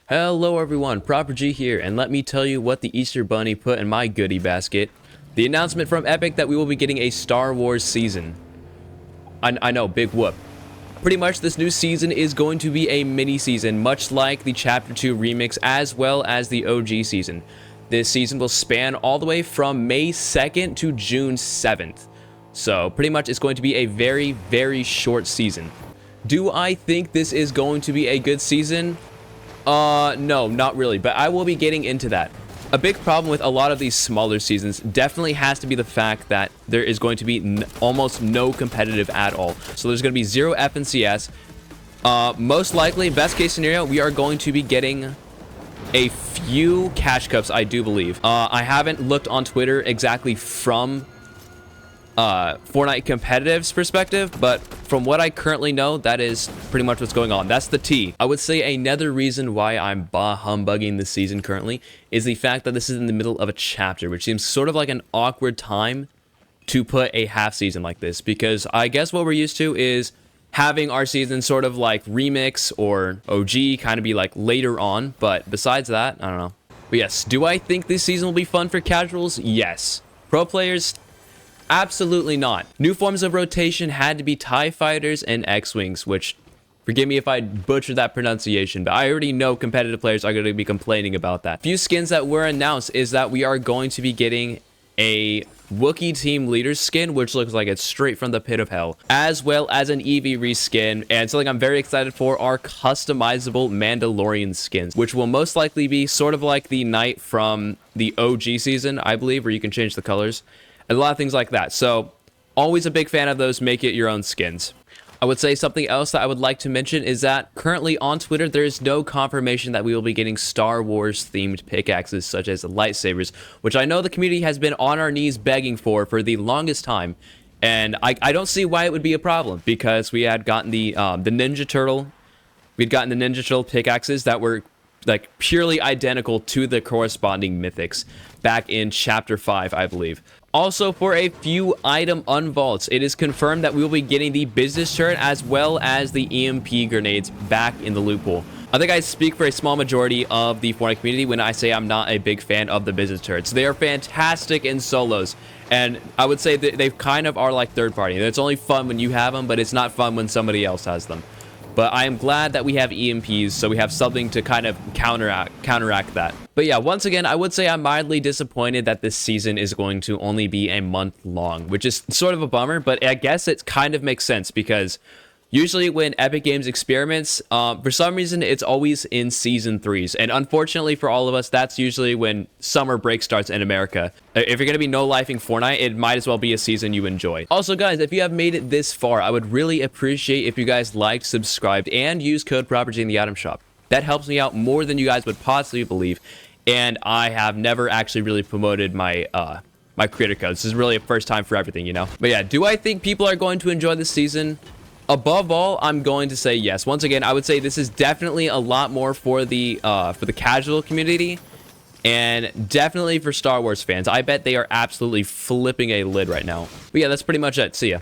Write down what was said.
Hello everyone, Proper G here, and let me tell you what the Easter Bunny put in my goodie basket. The announcement from Epic that we will be getting a Star Wars season. I know, big whoop. Pretty much this new season is going to be a mini season, much like the Chapter 2 remix as well as the OG season. This season will span all the way from May 2nd to June 7th. So pretty much it's going to be a very, very short season. Do I think this is going to be a good season? No, not really, but I will be getting into that. A big problem with a lot of these smaller seasons definitely has to be the fact that there is going to be almost no competitive at all. So there's going to be 0 FNCS. Most likely, best case scenario, we are going to be getting a few cash cups, I do believe. I haven't looked on Twitter exactly from Fortnite competitive's perspective, but from what I currently know, that is pretty much what's going on. That's the T. I would say another reason why I'm humbugging this season currently is the fact that this is in the middle of a chapter, which seems sort of like an awkward time to put a half season like this, because I guess what we're used to is having our season sort of like remix or OG kind of be like later on, but besides that, I don't know. But yes, do I think this season will be fun for casuals? Yes. Pro players? Absolutely not. New forms of rotation had to be TIE fighters and X-Wings, which, forgive me if I butchered that pronunciation, but I already know competitive players are going to be complaining about that. Few skins that were announced is that we are going to be getting a Wookiee team leader skin, which looks like it's straight from the pit of hell, as well as an EV reskin, and something I'm very excited for are customizable Mandalorian skins, which will most likely be sort of like the knight from the OG season, I believe, where you can change the colors. And a lot of things like that. So always a big fan of those. Make it your own skins. I would say something else that I would like to mention is that currently on Twitter, there is no confirmation that we will be getting Star Wars themed pickaxes such as lightsabers, which I know the community has been on our knees begging for the longest time. And I don't see why it would be a problem, because we had gotten the Ninja Turtle. We'd gotten the Ninja Turtle pickaxes that were like purely identical to the corresponding mythics back in Chapter 5, I believe. Also, for a few item unvaults, it is confirmed that we will be getting the business turret as well as the EMP grenades back in the loot pool. I think I speak for a small majority of the Fortnite community when I say I'm not a big fan of the business turrets. They are fantastic in solos, and I would say that they kind of are like third party. It's only fun when you have them, but it's not fun when somebody else has them. But I am glad that we have EMPs, so we have something to kind of counteract that. But yeah, once again, I would say I'm mildly disappointed that this season is going to only be a month long, which is sort of a bummer, but I guess it kind of makes sense because usually when Epic Games experiments, for some reason, it's always in Season 3s. And unfortunately for all of us, that's usually when summer break starts in America. If you're going to be no-lifing Fortnite, it might as well be a season you enjoy. Also, guys, if you have made it this far, I would really appreciate if you guys liked, subscribed, and use code PROPERG in the item shop. That helps me out more than you guys would possibly believe. And I have never actually really promoted my my creator code. This is really a first time for everything, you know? But yeah, do I think people are going to enjoy this season? Above all, I'm going to say yes. Once again, I would say this is definitely a lot more for the casual community, and definitely for Star Wars fans. I bet they are absolutely flipping a lid right now. But yeah, that's pretty much it. See ya.